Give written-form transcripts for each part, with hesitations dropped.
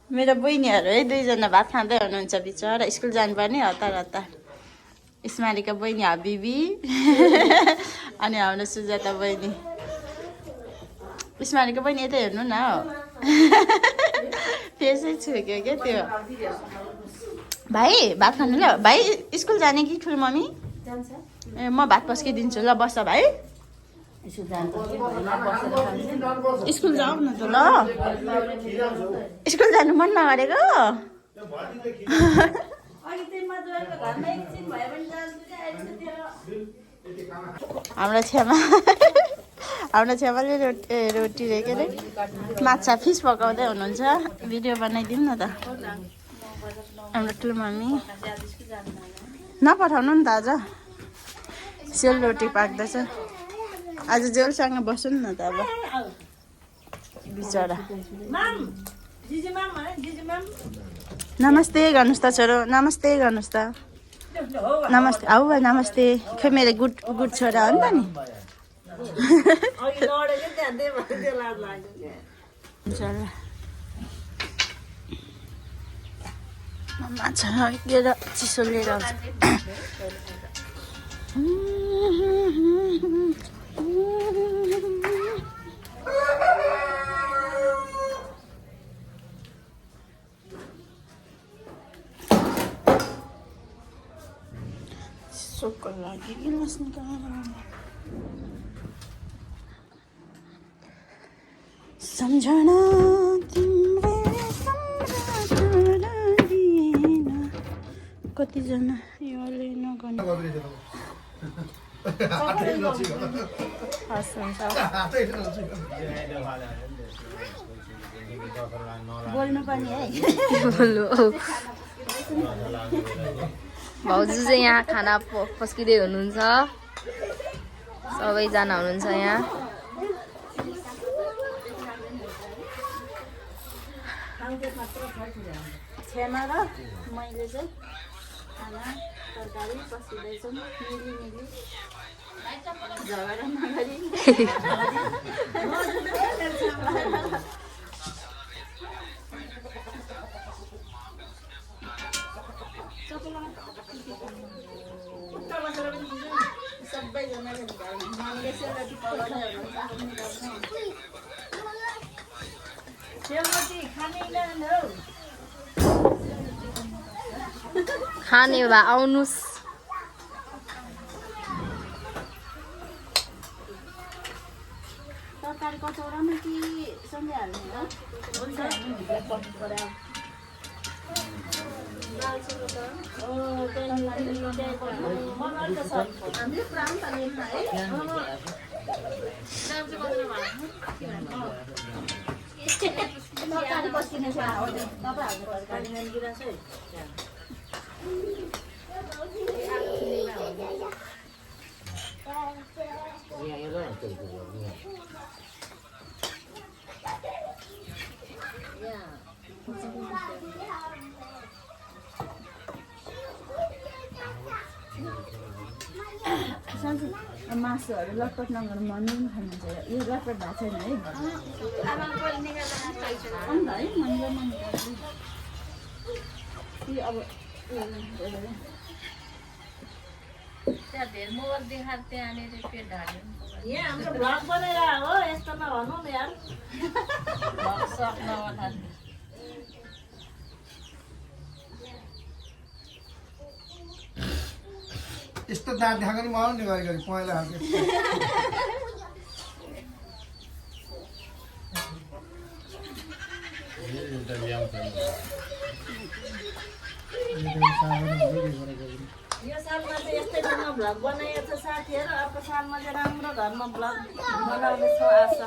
मेरो बहिनीहरू है दुईजना भात खाँदै हुनुहुन्छ बिचरा स्कुल जानुपर्ने हतार हतार इस्मालीका बहिनी हबिबी अनि हाम्रो सुजाता बहिनी इस्मालीको बहिनी यतै हेर्नु न हो फेसै छुक्यो क्या त्यो भाइ भात खानु ल भाइ स्कुल जाने कि ठुलो मम्मी ए म भात पस्किदिन्छु ल बस्छ भाइ स्कुल जाऊ न त ल स्कुल जानु मन नगरेको हाम्रो छेमाले रोटी रे के अरे माछा फिस पकाउँदै हुनुहुन्छ भिडियो बनाइदिउँ न त हाम्रो ठुलो मम्मी नपठाउनु नि त आज सेलरोटी पाक्दैछ आज जेलसँग बस्नु न त अब बिचरा नमस्ते गर्नुहोस् त छोरो नमस्ते गर्नुहोस् त नमस्ते आऊ नमस्ते खै मेरो गुड छोरा हो नि त नि माछा लिएर चिसो लिएर आउँछ चिसोको लागि गिलास निकालेर सम्झना कतिजना योले नगर्ने हस् हुन्छ बोल्नु पनि है बोल्नु भाउजू चाहिँ यहाँ खाना पस्किँदै हुनुहुन्छ सबैजना हुनुहुन्छ यहाँ छेमा र मैले चाहिँ खाना तरकारी पस्किँदैछौँ मिली झगडा नगरी सबैजनाले मम्मीले सेलरोटी पकाउँदै हुनुहुन्छ सेलरोटी खाने भए आउनुहोस् तरकारी कचौरामा कि सँगै हाल्ने हो तरकारी पस्किने छ मासुहरू लटपट नगर्नु मम्मी पनि खानुहुन्छ यो लटपट भएको छैन है अन्त है मम्मीले मन अब यहाँ हाम्रो भ्लग बनाएर हो यस्तो नभन्नु न यार यस्तो दाँत देखाएको नि मलाई नि गरी पहेँला खालको यो सालमा चाहिँ यस्तै ठाउँमा भ्लग बनाएको छ साथीहरू अर्को सालमा चाहिँ राम्रो घरमा भ्लग बनाउँदैछ आशा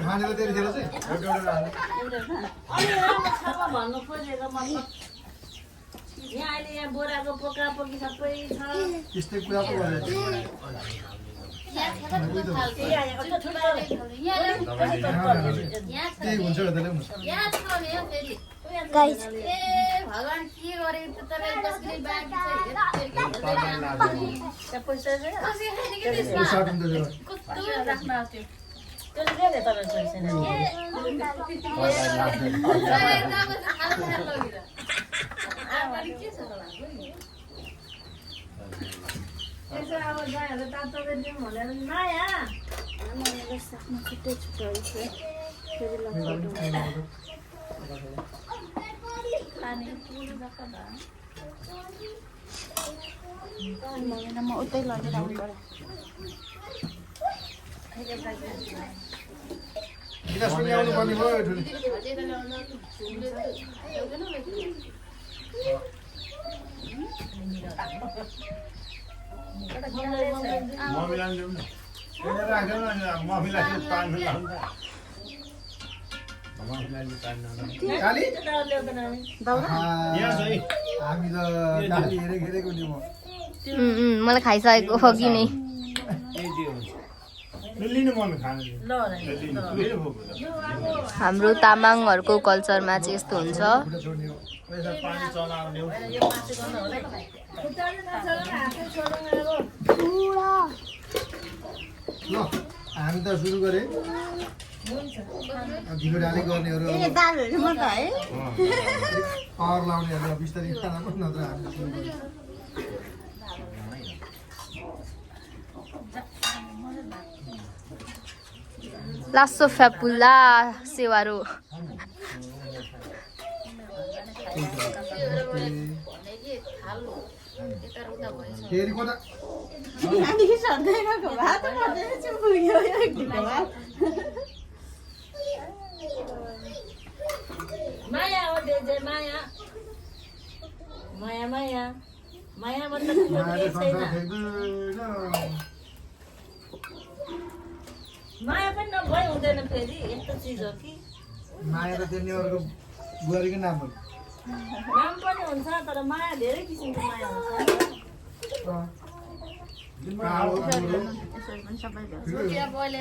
खानेको त्यतिखेर चाहिँ अलि राम्रो ठाउँमा भन्नु खोजेको मतलब यहाँ अहिले यहाँ बोराको पोकापोकी सबै छ त्यस्तै कुरा पो गरेको त्यही हुन्छ त्यसले म उतै लगिरहनु पर्यो गिलास पनि ल्याउनु पर्ने भयो ठुली काली हामी त डाली हेरेको नि म मलाई खाइसकेको हो कि नै हाम्रो तामाङहरूको कल्चरमा चाहिँ यस्तो हुन्छ ल हामी त सुरु गरे ढिलो डाली गर्नेहरू दालहरू म त है पावर लाउनेहरू बिस्तारै खाना पनि नत्र हामीले सुरु गरे लासो फ्यापुला सेवारो फेरि कता नानीको सधैँको भात पर्दैन चाहिँ पुग्यो एकदिनको भात माया हो दे माया माया माया माया मतलब मायाले केही छैन संसार फ्याँक्दैन माया पनि नभई हुँदैन फेरि यस्तो चिज हो कि माया त त्यो नेवरको बुहारीको नाम हो नाम पनि हुन्छ तर माया धेरै किसिमको माया हुन्छ कालो गोरो यसरी पनि सबै भयो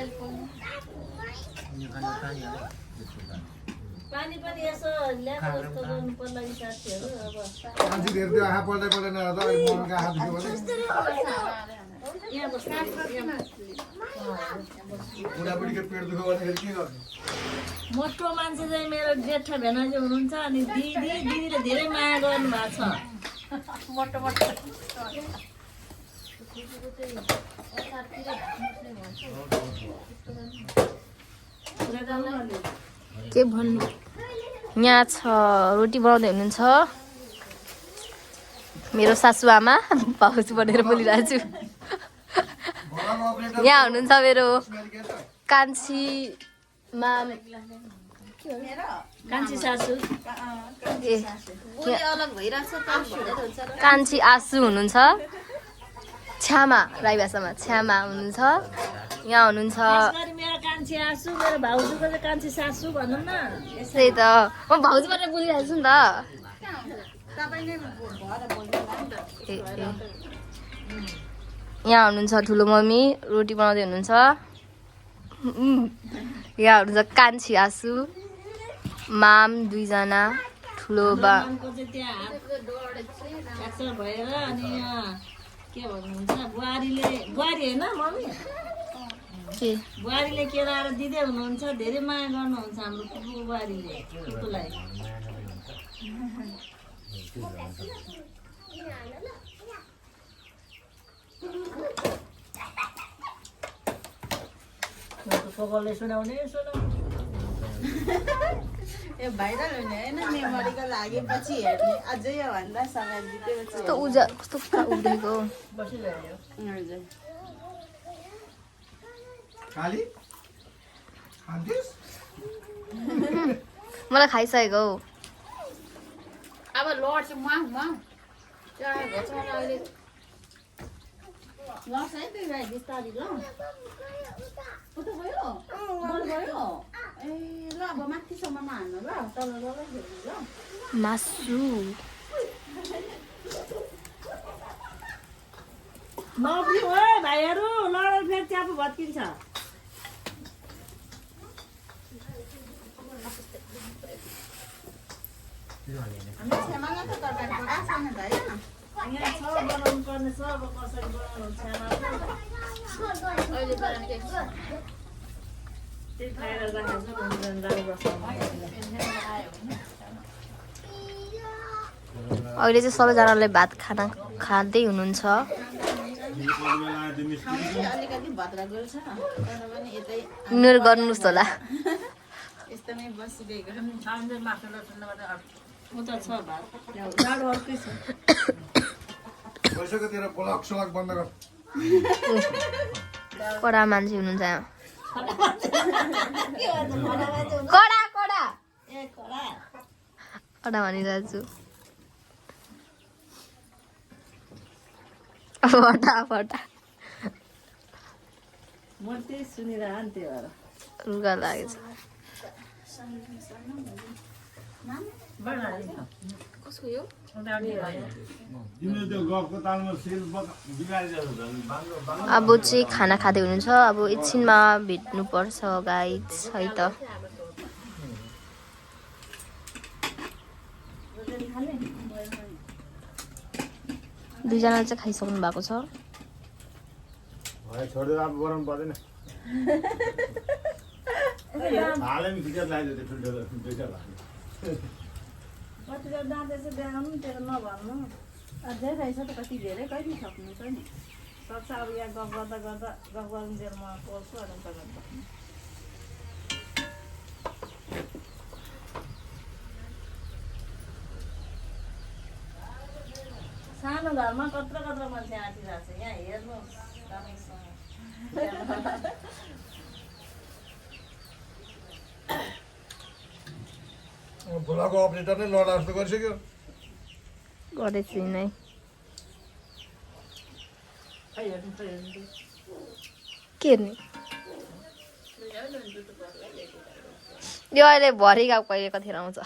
पानी पनि यसो ल्याएको जस्तो गर्नु पर्ला कि साथीहरू अब मान्छे धेरै त्यो आँखा पल्टाइ पल्टाइ नहेर्दा अहिले मनको आँखा दुख्यो भने यहाँ बस्नु बुढाबुढीको पेट दुख्यो भनेखेरि के गर्नु मोटो मान्छे चाहिँ मेरो जेठा भेनाजी हुनुहुन्छ अनि दिदीले धेरै माया गर्नु भएको छ के भन्नु यहाँ छ रोटी बनाउँदै हुनुहुन्छ मेरो सासुआमा भाउजू भनेर बोलिरहेको छु यहाँ हुनुहुन्छ मेरो कान्छी माम कान्छी सासू ए कान्छी आसु हुनुहुन्छ छ्यामा राई भाषामा छ्यामा हुनुहुन्छ यहाँ हुनुहुन्छ खास गरी मेरो कान्छी आसु मेरो भाउजूको चाहिँ कान्छी सासू भनौँ न त्यही त म भाउजू भनेर बोलिरहेको छु नि त यहाँ हुनुहुन्छ ठुलो मम्मी रोटी बनाउँदै हुनुहुन्छ यहाँ हुनुहुन्छ कान्छी आसु माम दुईजना ठुलो बा मामको चाहिँ त्यहाँ हात फ्र्याक्चर भएर अनि यहाँ के भन्नुहुन्छ बुहारी होइन मम्मी के बुहारीले केलाएर दिँदै हुनुहुन्छ धेरै माया गर्नुहुन्छ हाम्रो कुकुरको बुहारीले कुकुरलाई पकलले सुनाउने यो भाइरल हुने होइन मेमोरीको लागि पछि हेर्ने अझै यो भन्दा समय बितेपछि कस्तो कस्तो उडेको हजुर काली खान्थिस् मलाई खाइसकेको हौ अब लड्छ म लड्छ है त्यो गाई बिस्तारी ल उता गयो बल गयो ए ल अब माथिसम्म हान्नु ल तल खेल्नु ल मासु नपिउ है भाइहरू लडेर फेरि च्यापो भत्किन्छ छेमालाई त तरकारी पकाएको छैन त होइन यहाँ छ बनाउनु पर्ने छ अब कसरी बनाउनु छ अहिले बनाउने त्यही खाएर राखेको छ राम्रो बस्छ अहिले चाहिँ सबैजनाले भात खाँदै हुनुहुन्छ। अलिकति भद्रा गएको छ तर पनि यतै इग्नोर गर्नुहोस् होला। यस्तोमै बसिरहेको अन्जल मासु लसुनबाट उता छ भात जाडो अर्कै छ भइसक्यो तेरो ब्लक सलक बन्द गर। कडा मान्छे हुनुहुन्छ यहाँ। कडा कडा कडा भनिरहेछु। फटा फटा म त्यही सुनिरहन् त्यो भएर रुगा लागेछ। कसको यो? अब चाहिँ खाना खाँदै हुनुहुन्छ। अब एकछिनमा भेट्नुपर्छ गाइज है त। दुईजना चाहिँ खाइसक्नु भएको छ। छोडेर अब गरम पर्दैन। हालै फिचर लाग्यो त्यो फिल्टर दुईटा लाग्यो। कतिको दाँते चाहिँ देखाउनु त्यो नभन्नु अझै रहेछ त कति धेरै कहिले सक्नुहुन्छ नि सक्छ अब यहाँ गफ गर्दा गर्दा गफ गर्नुजेल म पढ्छु अनि त सानो घरमा कत्रो कत्रो मान्छे आँटिरहेको छ यहाँ हेर्नुहोस् राम्रोसँग भोलाको अपरेटर नै लडा जस्तो गरिसक्यो। गरेछु नै। के हेर्ने यो अहिले भरिका कहिले कतिखेर आउँछ।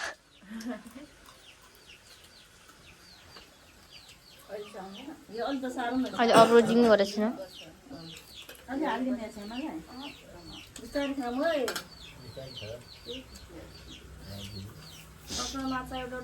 यो अलि त साह्रो न अहिले अपलोडिङ गरेको छैन। अलि हालिदिने छैन मलाई बिस्तारै खाऊ है माछा एउटा